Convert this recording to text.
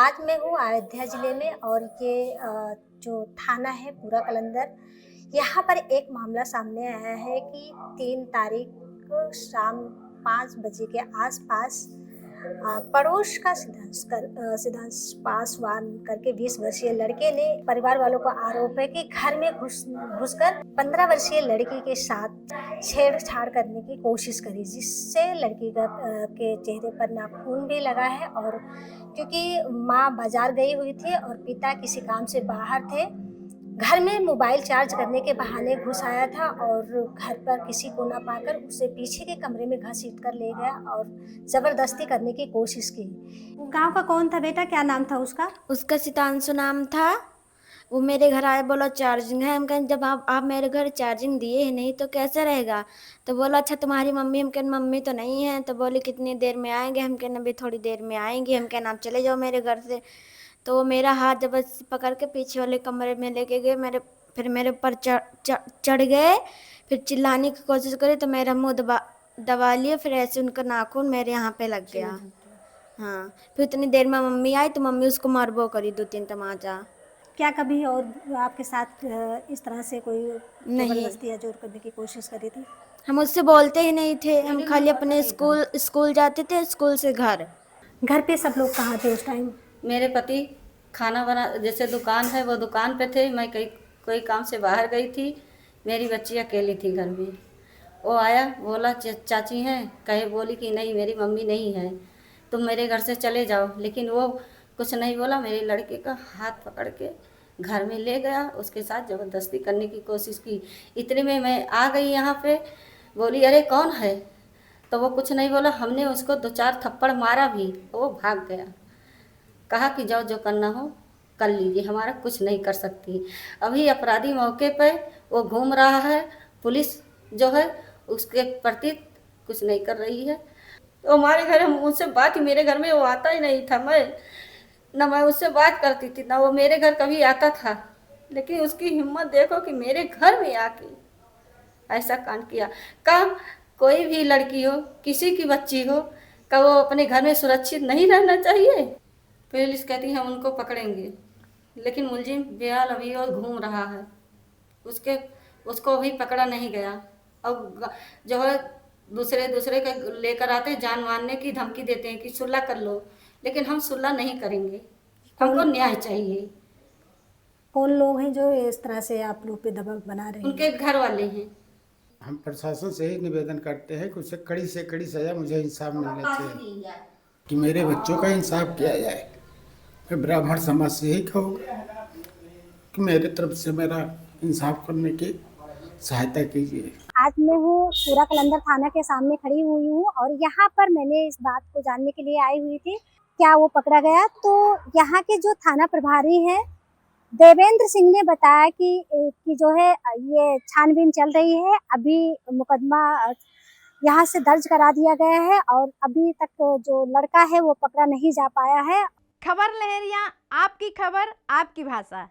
आज मैं हूँ अयोध्या ज़िले में और ये जो थाना है पूरा कलंदर, यहाँ पर एक मामला सामने आया है कि 3 तारीख को शाम 5 बजे के आस-पास पड़ोस का सिद्धांश पासवान करके 20 वर्षीय लड़के ने परिवार वालों का आरोप है कि घर में घुसकर 15 वर्षीय लड़की के साथ छेड़छाड़ करने की कोशिश करी, जिससे लड़की के चेहरे पर नाखून भी लगा है। और क्योंकि माँ बाजार गई हुई थी और पिता किसी काम से बाहर थे, घर में मोबाइल चार्ज करने के बहाने घुस आया था और घर पर किसी को ना पाकर उसे पीछे के कमरे में घसीट कर ले गया और ज़बरदस्ती करने की कोशिश की। गाँव का कौन था बेटा? क्या नाम था उसका? उसका सितांशु नाम था। वो मेरे घर आया, बोला चार्जिंग है। हम कहें जब आप मेरे घर चार्जिंग दिए ही नहीं तो कैसे रहेगा? तो बोला अच्छा तुम्हारी मम्मी। हम कहें मम्मी तो नहीं है। तो बोली कितनी देर में आएंगे? हम कहें अभी थोड़ी देर में आएंगे। हम कहें आप चले जाओ मेरे घर से। तो वो मेरा हाथ जबरदस्ती पकड़ के पीछे वाले कमरे में लेके गए। फिर मेरे ऊपर चढ़ गए। फिर चिल्लाने की कोशिश करी तो मेरा मुंह दबा लिए। फिर ऐसे उनका नाखून मेरे यहाँ पे लग गया। हाँ, फिर इतनी देर में मम्मी आई तो मम्मी उसको मारबो करी 2-3 तमाचा। क्या कभी और आपके साथ इस तरह से कोई नहीं, ज़बरदस्ती या ज़ोर करने की कोशिश करी थी? हम उससे बोलते ही नहीं थे। हम खाली अपने स्कूल जाते थे, स्कूल से घर। घर पे सब लोग कहाँ थे उस टाइम? मेरे पति खाना बना, जैसे दुकान है वो दुकान पे थे, मैं कोई काम से बाहर गई थी। मेरी बच्ची अकेली थी घर में। वो आया, बोला चाची हैं? कहे बोली कि नहीं मेरी मम्मी नहीं है, तुम मेरे घर से चले जाओ। लेकिन वो कुछ नहीं बोला, मेरे लड़के का हाथ पकड़ के घर में ले गया, उसके साथ ज़बरदस्ती करने की कोशिश की। इतने में मैं आ गई यहाँ पे। बोली अरे कौन है? तो वो कुछ नहीं बोला। हमने उसको 2-4 थप्पड़ मारा भी, वो भाग गया। कहा कि जाओ जो करना हो कर लीजिए, हमारा कुछ नहीं कर सकती। अभी अपराधी मौके पर वो घूम रहा है। पुलिस जो है उसके प्रति कुछ नहीं कर रही है। तो हमारे घर, हम उनसे बात ही, मेरे घर में वो आता ही नहीं था। मैं उससे बात करती थी ना वो मेरे घर कभी आता था। लेकिन उसकी हिम्मत देखो कि मेरे घर में आके ऐसा कांड किया। का कोई भी लड़की हो, किसी की बच्ची हो, का वो अपने घर में सुरक्षित नहीं रहना चाहिए? पुलिस कहती है हम उनको पकड़ेंगे, लेकिन मुलजिम बेहाल अभी और घूम रहा है। उसके उसको अभी पकड़ा नहीं गया। और जो है दूसरे दूसरे के लेकर आते हैं, जान मारने की धमकी देते हैं कि सुलह कर लो। लेकिन हम सुलह नहीं करेंगे, हमको न्याय चाहिए। कौन लोग हैं जो इस तरह से आप लोग पे दबाव बना रहे हैं? उनके घर वाले हैं। हम प्रशासन से ही निवेदन करते हैं कि उसे कड़ी से कड़ी सज़ा, मुझे इंसाफ मिलना चाहिए, कि मेरे बच्चों का इंसाफ किया जाए। मैं ब्राह्मण समाज से ही कहूँगा कि मेरे तरफ से मेरा इंसाफ करने की सहायता कीजिए। आज मैं हूँ पूरा कलंदर थाना के सामने खड़ी हुई हूँ और यहाँ पर मैंने इस बात को जानने के लिए आई हुई थी क्या वो पकड़ा गया। तो यहाँ के जो थाना प्रभारी हैं देवेंद्र सिंह ने बताया कि जो है ये छानबीन चल रही है, अभी मुकदमा यहाँ से दर्ज करा दिया गया है और अभी तक जो लड़का है वो पकड़ा नहीं जा पाया है। खबर लहरिया, आपकी खबर आपकी भाषा।